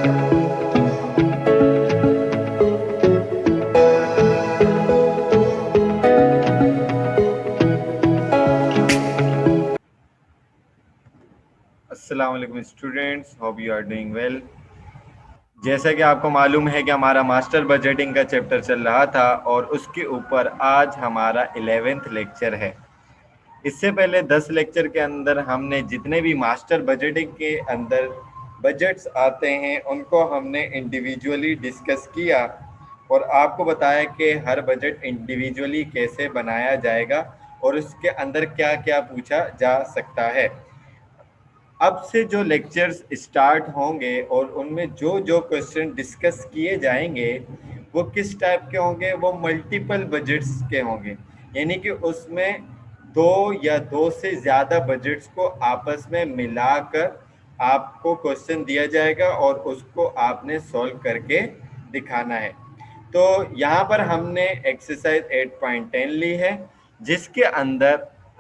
अस्सलाम वालेकुम students, hope you are doing well. जैसा कि आपको मालूम है कि हमारा मास्टर बजटिंग का चैप्टर चल रहा था और उसके ऊपर आज हमारा 11th लेक्चर है। इससे पहले 10 लेक्चर के अंदर हमने जितने भी मास्टर बजटिंग के अंदर बजट्स आते हैं उनको हमने इंडिविजुअली डिस्कस किया और आपको बताया कि हर बजट इंडिविजुअली कैसे बनाया जाएगा और उसके अंदर क्या क्या पूछा जा सकता है। अब से जो लेक्चर्स स्टार्ट होंगे और उनमें जो जो क्वेश्चन डिस्कस किए जाएंगे वो किस टाइप के होंगे, वो मल्टीपल बजट्स के होंगे। यानी कि उसमें दो या दो से ज़्यादा बजट्स को आपस में मिलाकर आपको क्वेश्चन दिया जाएगा और उसको आपने सॉल्व करके दिखाना है। तो यहाँ पर हमने एक्सरसाइज 8.10 ली है जिसके अंदर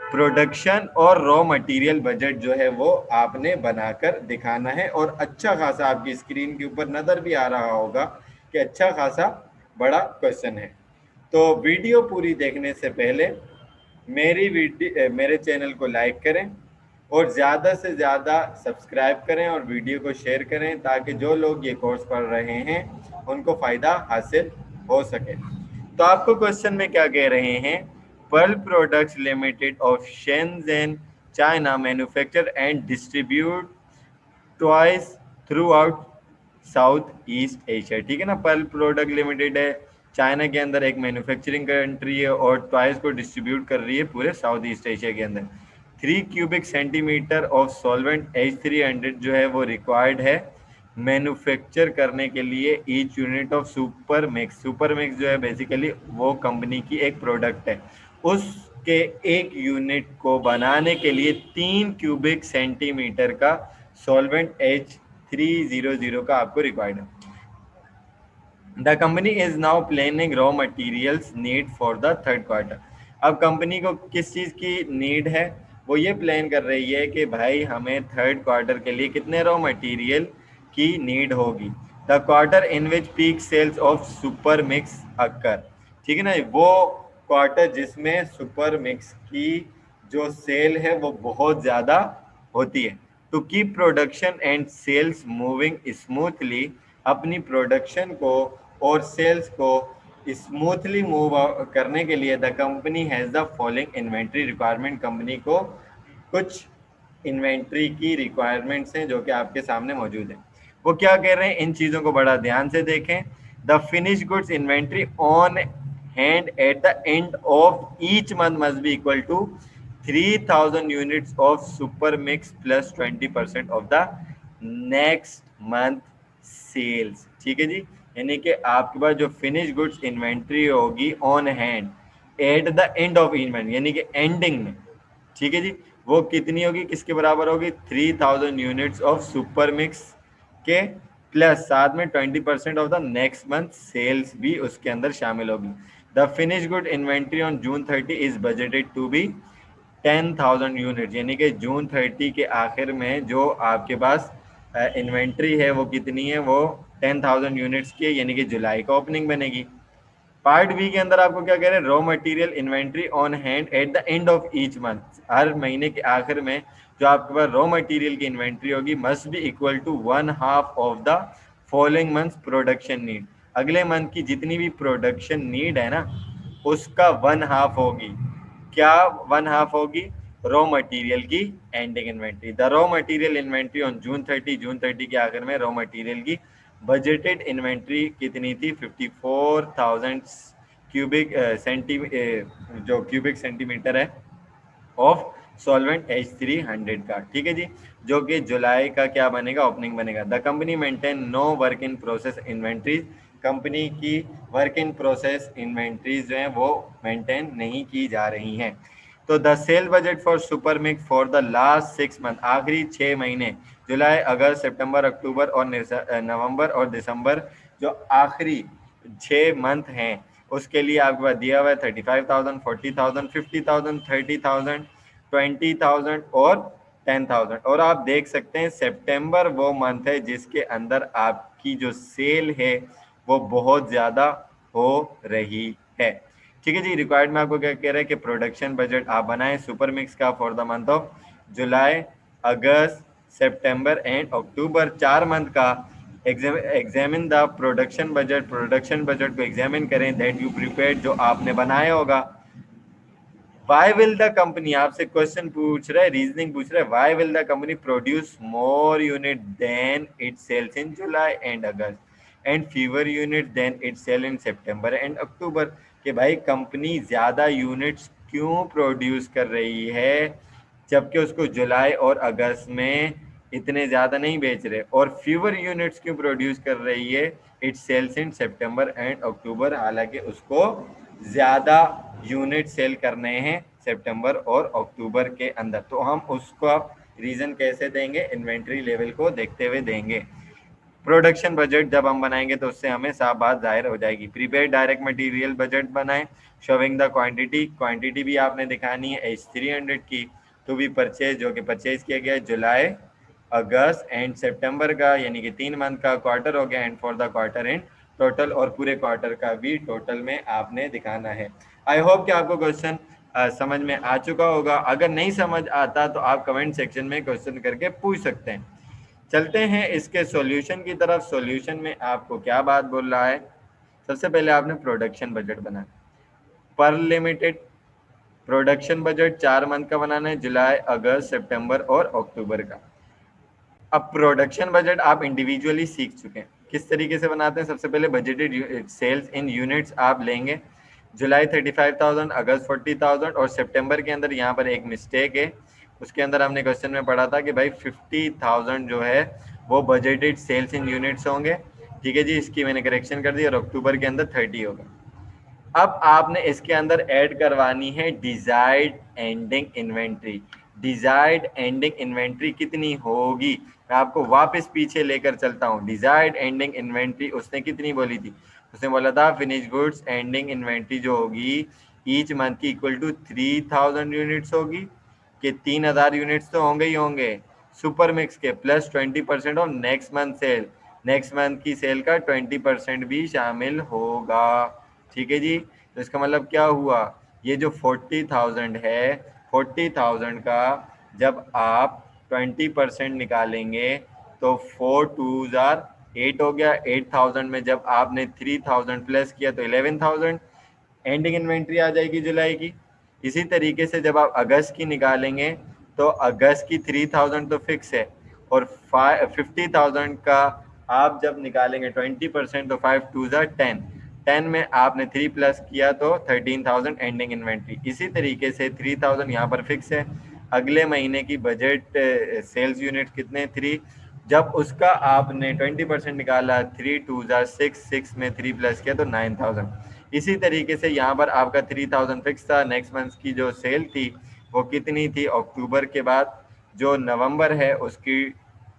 प्रोडक्शन और रॉ मटेरियल बजट जो है वो आपने बनाकर दिखाना है और अच्छा खासा आपकी स्क्रीन के ऊपर नज़र भी आ रहा होगा कि अच्छा खासा बड़ा क्वेश्चन है। तो वीडियो पूरी देखने से पहले मेरे चैनल को लाइक करें और ज़्यादा से ज़्यादा सब्सक्राइब करें और वीडियो को शेयर करें ताकि जो लोग ये कोर्स पढ़ रहे हैं उनको फ़ायदा हासिल हो सके। तो आपको क्वेश्चन में क्या कह रहे हैं, pearl products limited of Shenzhen China manufacture and distribute toys throughout south east Asia. ठीक है ना, पर्ल प्रोडक्ट लिमिटेड है, चाइना के अंदर एक मैन्युफैक्चरिंग कंट्री है और टॉयज को डिस्ट्रीब्यूट कर रही है पूरे साउथ ईस्ट एशिया के अंदर। 3 cubic centimetre of solvent H300 जो है वो रिक्वायर्ड है मैन्युफैक्चर करने के लिए each unit of super mix. Super mix जो है बेसिकली वो कंपनी की एक प्रोडक्ट है, उसके एक यूनिट को बनाने के लिए 3 क्यूबिक सेंटीमीटर का सॉल्वेंट H300 का आपको रिक्वायर्ड है। The company is now planning raw materials need for the third quarter. अब कंपनी को किस चीज़ की नीड है, वो ये प्लान कर रही है कि भाई हमें थर्ड क्वार्टर के लिए कितने रॉ मटेरियल की नीड होगी। The quarter in which peak sales of super mix occur. ठीक है ना, वो क्वार्टर जिसमें सुपर मिक्स की जो सेल है वो बहुत ज़्यादा होती है। To keep production and sales moving smoothly, अपनी प्रोडक्शन को और सेल्स को स्मूथली मूव करने के लिए the company has the following inventory requirement. Company को कुछ इन्वेंट्री की रिक्वायरमेंट्स हैं जो कि आपके सामने मौजूद है। वो क्या कह रहे हैं, इन चीज़ों को बड़ा ध्यान से देखें। The finish goods inventory on hand at the end of each month must be equal to 3000 units of super mix plus 20% of the next month sales. ठीक है जी, यानी कि आपके पास जो फिनिश गुड्स इन्वेंट्री होगी on hand at the end of each month यानी कि एंडिंग में, ठीक है जी, वो कितनी होगी, किसके बराबर होगी, 3000 यूनिट्स ऑफ सुपर मिक्स के प्लस साथ में 20% of the next month sales भी उसके अंदर शामिल होगी। The finish good inventory on June 30 is budgeted to be 10,000 unit, यानी कि जून 30 के आखिर में जो आपके पास इन्वेंट्री है वो कितनी है, वो 10,000 यूनिट्स की है, यानी कि जुलाई का ओपनिंग बनेगी। पार्ट बी के अंदर आपको क्या कह रहे हैं, raw material inventory on hand at the end of each month. हर महीने के आखिर में जो आपके पास रॉ मटेरियल की इन्वेंट्री होगी must be equal to 1/2 of the following month production need. अगले मंथ की जितनी भी प्रोडक्शन नीड है ना उसका 1/2 होगी। क्या 1/2 होगी, रॉ मटेरियल की ending inventory. The raw material inventory on June 30 के आखिर में रॉ मटेरियल की बजटेड इन्वेंट्री कितनी थी, 54,000 क्यूबिक जो क्यूबिक सेंटीमीटर है ऑफ सॉल्वेंट H300 का। ठीक है जी, जो कि जुलाई का क्या बनेगा, ओपनिंग बनेगा। The company maintain no work in process inventories. Company की वर्क इन प्रोसेस इन्वेंट्रीज जो हैं वो मेंटेन नहीं की जा रही हैं। तो the cell budget for super mix for the last 6 month, आखिरी 6 महीने जुलाई अगस्त सितंबर अक्टूबर और नवंबर और दिसंबर, जो आखिरी 6 मंथ हैं उसके लिए आपके पास दिया हुआ है 35,000, 40,000, 50,000, 30,000, 20,000 और 10,000। और आप देख सकते हैं सितंबर वो मंथ है जिसके अंदर आप की जो सेल है वो बहुत ज़्यादा हो रही है। ठीक है जी। रिक्वायर्ड में आपको क्या कह रहा है कि प्रोडक्शन बजट आप बनाएं सुपर मिक्स का for the month of July, August, September and October, 4 month का। एग्जामिन द प्रोडक्शन बजट को एग्जामिन करें दैट यू प्रिपेयर्ड, जो आपने बनाया होगा। Why will the company, आपसे क्वेश्चन पूछ रहा है, रीजनिंग पूछ रहा है, why will the company produce more unit than it sells in July and August and fewer unit than it sell in September and October? कि भाई कंपनी ज्यादा यूनिट्स क्यों प्रोड्यूस कर रही है जबकि उसको जुलाई और अगस्त में इतने ज्यादा नहीं बेच रहे, और फ्यूवर यूनिट्स क्यों प्रोड्यूस कर रही है it sales in September and October, हालांकि उसको ज्यादा यूनिट सेल करने हैं सितंबर और अक्टूबर के अंदर। तो हम उसको रीजन कैसे देंगे, इन्वेंट्री लेवल को देखते हुए देंगे। प्रोडक्शन बजट जब हम बनाएंगे तो उससे हमें साफ बात जाहिर हो जाएगी। प्रीपेड डायरेक्ट मटेरियल बजट बनाएं, शोइंग द क्वांटिटी भी आपने दिखानी है H300 की टू बी परचेज, जो कि परचेज किया गया है जुलाई, अगस्त एंड सितंबर का, यानी कि 3 मंथ का क्वार्टर हो गया, and for the quarter and total, और पूरे क्वार्टर का भी टोटल में आपने दिखाना है। आई होप कि आपको क्वेश्चन समझ में आ चुका होगा। अगर नहीं समझ आता तो आप कमेंट सेक्शन में क्वेश्चन करके पूछ सकते हैं। चलते हैं इसके सॉल्यूशन की तरफ। सॉल्यूशन में आपको क्या बात बोल रहा है, सबसे पहले आपने प्रोडक्शन बजट बनाना, पर लिमिटेड प्रोडक्शन बजट 4 मंथ का बनाना है, जुलाई, अगस्त, सितंबर और अक्टूबर का। अब प्रोडक्शन बजट आप इंडिविजुअली सीख चुके हैं किस तरीके से बनाते हैं। सबसे पहले बजटेड सेल्स इन यूनिट्स आप लेंगे, जुलाई 35,000, अगस्त 40,000 और सितंबर के अंदर यहाँ पर एक मिस्टेक है, उसके अंदर हमने क्वेश्चन में पढ़ा था कि भाई 50,000 जो है वो बजटेड सेल्स इन यूनिट्स होंगे। ठीक है जी, इसकी मैंने करेक्शन कर दी, और अक्टूबर के अंदर 30 होगा। अब आपने इसके अंदर ऐड करवानी है desired ending inventory. Desired ending inventory कितनी होगी, मैं आपको वापस पीछे लेकर चलता हूँ। डिजायर्ड एंडिंग इन्वेंट्री उसने कितनी बोली थी, उसने बोला था फिनिश गुड्स एंडिंग इन्वेंट्री जो होगी ईच मंथ की इक्वल टू 3,000 यूनिट्स होगी, कि 3,000 यूनिट्स तो होंगे ही होंगे सुपर मिक्स के, plus 20% of next month sale, next month की सेल का 20% भी शामिल होगा। ठीक है जी, तो इसका मतलब क्या हुआ, ये जो 40,000 है, 40,000 का जब आप 20% निकालेंगे तो 4 2 8 हो गया। 8,000 में जब आपने 3,000 प्लस किया तो 11,000 एंडिंग इन्वेंट्री आ जाएगी जुलाई की। इसी तरीके से जब आप अगस्त की निकालेंगे तो अगस्त की 3,000 तो फिक्स है, और 50,000 का आप जब निकालेंगे 20% तो 5 2 10, 10 में आपने 3 प्लस किया तो 13,000 एंडिंग इन्वेंट्री। इसी तरीके से 3,000 यहाँ पर फिक्स है। अगले महीने की बजट सेल्स यूनिट कितने, 3, जब उसका आपने 20% निकाला 3 2 6, 6 में 3 प्लस किया तो 9,000। इसी तरीके से यहाँ पर आपका 3,000 फिक्स था। नेक्स्ट मंथ की जो सेल थी वो कितनी थी, अक्टूबर के बाद जो नवंबर है उसकी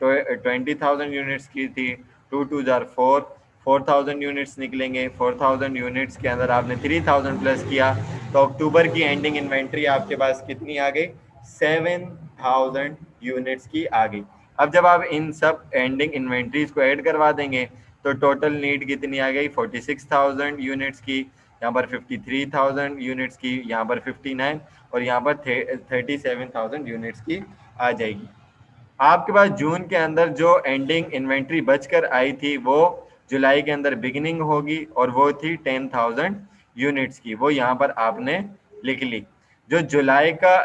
20,000 यूनिट्स की थी। 2 2 4, 4,000 यूनिट्स निकलेंगे। 4,000 यूनिट्स के अंदर आपने 3,000 प्लस किया तो अक्टूबर की एंडिंग इन्वेंट्री आपके पास कितनी आ गई, 7,000 यूनिट्स की आ गई। अब जब आप इन सब एंडिंग इन्वेंट्रीज को ऐड करवा देंगे तो टोटल नीड कितनी आ गई, 46,000 यूनिट्स की, यहाँ पर 53,000 यूनिट्स की, यहाँ पर 59 और यहाँ पर 37,000 यूनिट्स की आ जाएगी। आपके पास जून के अंदर जो एंडिंग इन्वेंट्री बचकर आई थी वो जुलाई के अंदर बिगिनिंग होगी, और वो थी 10,000 यूनिट्स की, वो यहाँ पर आपने लिख ली। जो जुलाई का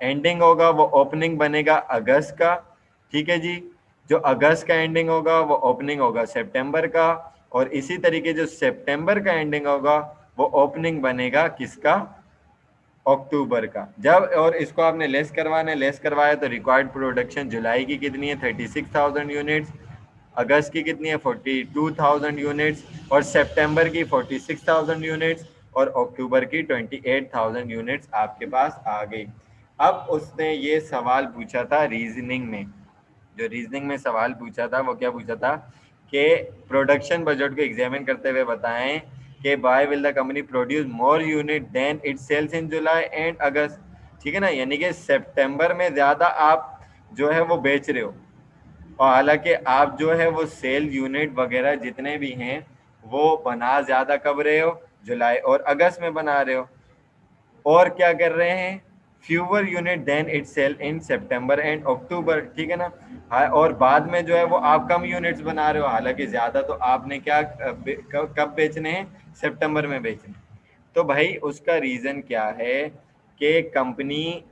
एंडिंग होगा वो ओपनिंग बनेगा अगस्त का। ठीक है जी, जो अगस्त का एंडिंग होगा वो ओपनिंग होगा सितंबर का, और इसी तरीके जो सितंबर का एंडिंग होगा वो ओपनिंग बनेगा किसका, अक्टूबर का। जब और इसको आपने लेस करवाना है, लेस करवाया तो रिक्वायर्ड प्रोडक्शन जुलाई की कितनी है, 36,000 यूनिट्स, अगस्त की कितनी है, 42,000 यूनिट्स, और सितंबर की 46,000 यूनिट्स, और अक्टूबर की 28,000 यूनिट्स आपके पास आ गई। अब उसने ये सवाल पूछा था रीजनिंग में, जो रीजनिंग में सवाल पूछा था वो क्या पूछा था कि प्रोडक्शन बजट को एग्जामिन करते हुए बताएं कि why will the company produce more unit than it sales in July and August. ठीक है ना, यानी कि सितंबर में ज्यादा आप जो है वो बेच रहे हो, और हालांकि आप जो है वो सेल यूनिट वगैरह जितने भी हैं वो बना ज़्यादा कब रहे हो, जुलाई और अगस्त में बना रहे हो, और क्या कर रहे हैं, fewer unit than it sell in September and October, ठीक है ना। हाँ, और बाद में जो है वो आप कम यूनिट्स बना रहे हो, हालांकि ज़्यादा तो आपने क्या कब बेचने हैं, सितंबर में बेचने। तो भाई उसका रीज़न क्या है कि कंपनी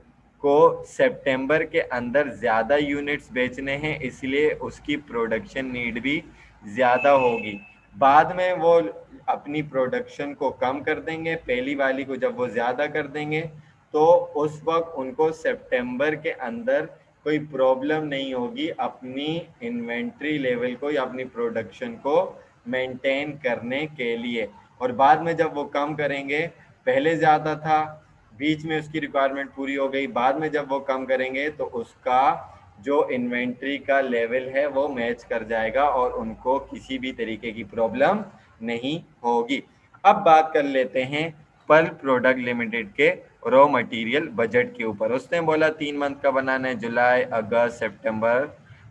को सितंबर के अंदर ज़्यादा यूनिट्स बेचने हैं, इसलिए उसकी प्रोडक्शन नीड भी ज़्यादा होगी। बाद में वो अपनी प्रोडक्शन को कम कर देंगे, पहली वाली को जब वो ज़्यादा कर देंगे तो उस वक्त उनको सितंबर के अंदर कोई प्रॉब्लम नहीं होगी अपनी इन्वेंट्री लेवल को या अपनी प्रोडक्शन को मेंटेन करने के लिए। और बाद में जब वो कम करेंगे, पहले ज़्यादा था, बीच में उसकी रिक्वायरमेंट पूरी हो गई, बाद में जब वो कम करेंगे तो उसका जो इन्वेंट्री का लेवल है वो मैच कर जाएगा और उनको किसी भी तरीके की प्रॉब्लम नहीं होगी। अब बात कर लेते हैं पर्ल प्रोडक्ट लिमिटेड के रॉ मटेरियल बजट के ऊपर। उसने बोला 3 मंथ का बनाना है, जुलाई, अगस्त, सितंबर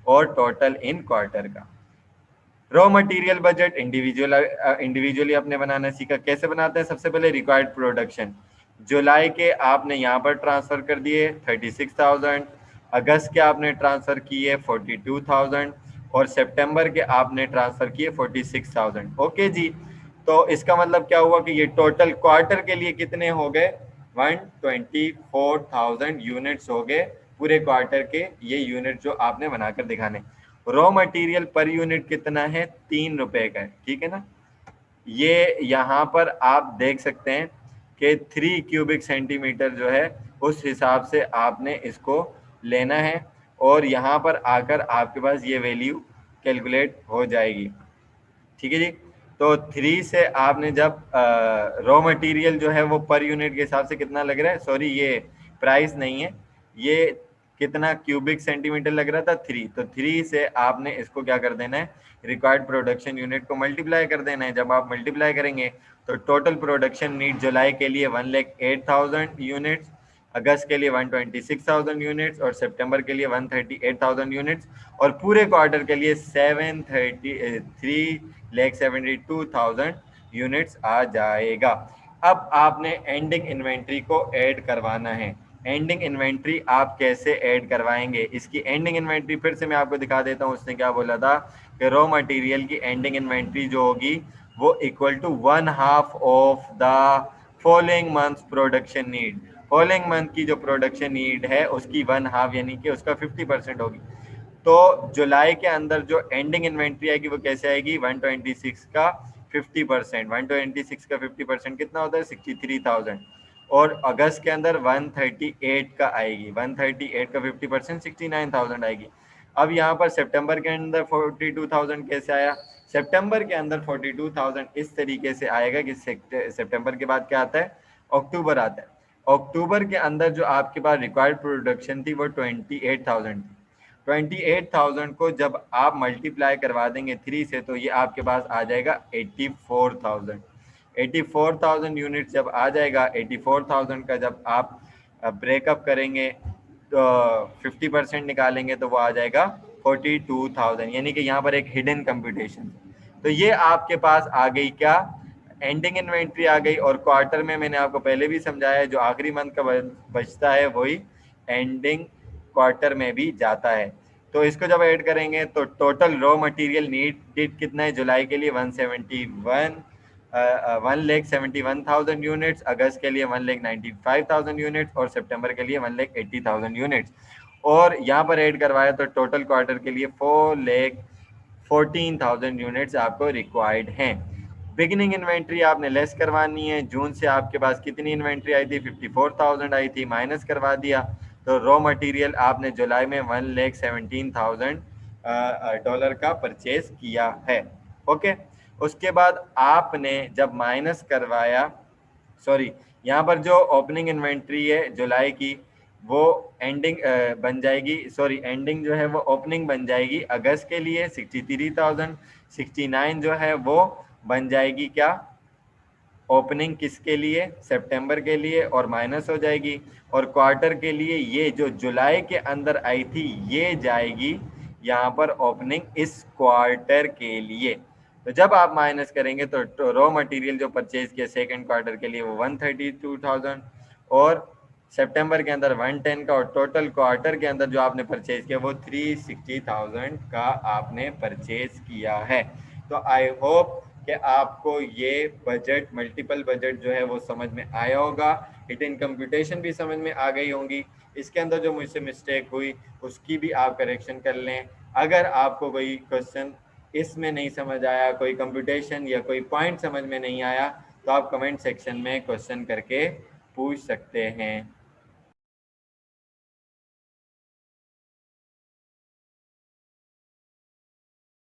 और टोटल इन क्वार्टर का। रॉ मटेरियल बजट इंडिविजुअली आपने बनाना सीखा। कैसे बनाते हैं, सबसे पहले रिक्वायर्ड प्रोडक्शन जुलाई के आपने यहाँ पर ट्रांसफर कर दिए 36,000, अगस्त के आपने ट्रांसफर किए 42,000 और सितंबर के आपने ट्रांसफर किए 46,000। ओके जी, तो इसका मतलब क्या हुआ कि ये टोटल क्वार्टर के लिए कितने हो गए, 124,000 यूनिट्स हो गए पूरे क्वार्टर के, ये यूनिट जो आपने बनाकर दिखाने। रॉ मटेरियल पर यूनिट कितना है, 3 रुपए का है, ठीक है ना। ये यहाँ पर आप देख सकते हैं कि 3 क्यूबिक सेंटीमीटर जो है उस हिसाब से आपने इसको लेना है और यहाँ पर आकर आपके पास ये वैल्यू कैलकुलेट हो जाएगी, ठीक है जी। तो 3 से आपने जब रॉ मटेरियल जो है वो पर यूनिट के हिसाब से कितना लग रहा है, सॉरी ये प्राइस नहीं है, ये कितना क्यूबिक सेंटीमीटर लग रहा था 3, तो 3 से आपने इसको क्या कर देना है, रिक्वायर्ड प्रोडक्शन यूनिट को मल्टीप्लाई कर देना है। जब आप मल्टीप्लाई करेंगे तो टोटल प्रोडक्शन नीड जुलाई के लिए 1,08,000 यूनिट्स, अगस्त के लिए 126,000 यूनिट्स और सितंबर के लिए 138,000 यूनिट्स और पूरे क्वार्टर के लिए 3,72,000 यूनिट्स आ जाएगा। अब आपने एंडिंग इन्वेंट्री को ऐड करवाना है। एंडिंग इन्वेंट्री आप कैसे ऐड करवाएंगे, इसकी एंडिंग इन्वेंट्री फिर से मैं आपको दिखा देता हूँ। उसने क्या बोला था कि रॉ मटेरियल की एंडिंग इन्वेंट्री जो होगी वो equal to 1/2 of the following months production need. Following month की जो प्रोडक्शन नीड है उसकी 1/2 यानी कि उसका 50% होगी। तो जुलाई के अंदर जो एंडिंग इन्वेंट्री आएगी वो कैसे आएगी, 126 का 50%, 126 का 50% कितना होता है, 63,000। और अगस्त के अंदर 138 का आएगी, 138 का 50% 69,000 आएगी। अब यहाँ पर सितंबर के अंदर 42,000 कैसे आया, सितंबर के अंदर 42,000 इस तरीके से आएगा कि सितंबर के बाद क्या आता है, अक्टूबर आता है। अक्टूबर के अंदर जो आपके पास रिक्वायर्ड प्रोडक्शन थी वो 28,000 थी। 28,000 को जब आप मल्टीप्लाई करवा देंगे 3 से तो ये आपके पास आ जाएगा 84,000। 84,000 यूनिट जब आ जाएगा, 84,000 का जब आप ब्रेकअप करेंगे तो 50% निकालेंगे तो वो आ जाएगा 42,000, यानी कि यहाँ पर एक हिडन कंप्यूटेशन। तो ये आपके पास आ गई क्या, एंडिंग इन्वेंट्री आ गई। और क्वार्टर में मैंने आपको पहले भी समझाया है जो आखिरी मंथ का बचता है वही एंडिंग क्वार्टर में भी जाता है। तो इसको जब ऐड करेंगे तो टोटल रॉ मटेरियल नीड कितना है जुलाई के लिए 1,71,000 यूनिट्स, अगस्त के लिए 1,95,000 यूनिट्स और सितंबर के लिए 1,80,000 यूनिट्स। और यहाँ पर ऐड करवाया तो टोटल क्वार्टर के लिए 4,14,000 यूनिट्स आपको रिक्वायर्ड हैं। बिगिनिंग इन्वेंट्री आपने लेस करवानी है। जून से आपके पास कितनी इन्वेंट्री आई थी, 54,000 आई थी, माइनस करवा दिया तो रॉ मटेरियल आपने जुलाई में $1,17,000 का परचेज किया है। ओके, उसके बाद आपने जब माइनस करवाया, सॉरी यहाँ पर जो ओपनिंग इन्वेंट्री है जुलाई की वो एंडिंग बन जाएगी, सॉरी एंडिंग जो है वो ओपनिंग बन जाएगी अगस्त के लिए 63,000, 69 जो है वो बन जाएगी क्या, ओपनिंग किसके लिए, सितंबर के लिए, और माइनस हो जाएगी। और क्वार्टर के लिए ये जो जुलाई के अंदर आई थी ये जाएगी, यहाँ पर ओपनिंग इस क्वार्टर के लिए। तो जब आप माइनस करेंगे तो रॉ मटेरियल जो परचेज किया सेकंड क्वार्टर के लिए वो 132,000 और सितंबर के अंदर 110 का, और टोटल क्वार्टर के अंदर जो आपने परचेज किया वो 360,000 का आपने परचेज किया है। तो आई होप कि आपको ये बजट, मल्टीपल बजट जो है वो समझ में आया होगा, हिडन कंप्यूटेशन भी समझ में आ गई होंगी। इसके अंदर जो मुझसे मिस्टेक हुई उसकी भी आप करेक्शन कर लें। अगर आपको कोई क्वेश्चन इसमें नहीं समझ आया, कोई कंप्यूटेशन या कोई पॉइंट समझ में नहीं आया, तो आप कमेंट सेक्शन में क्वेश्चन करके पूछ सकते हैं।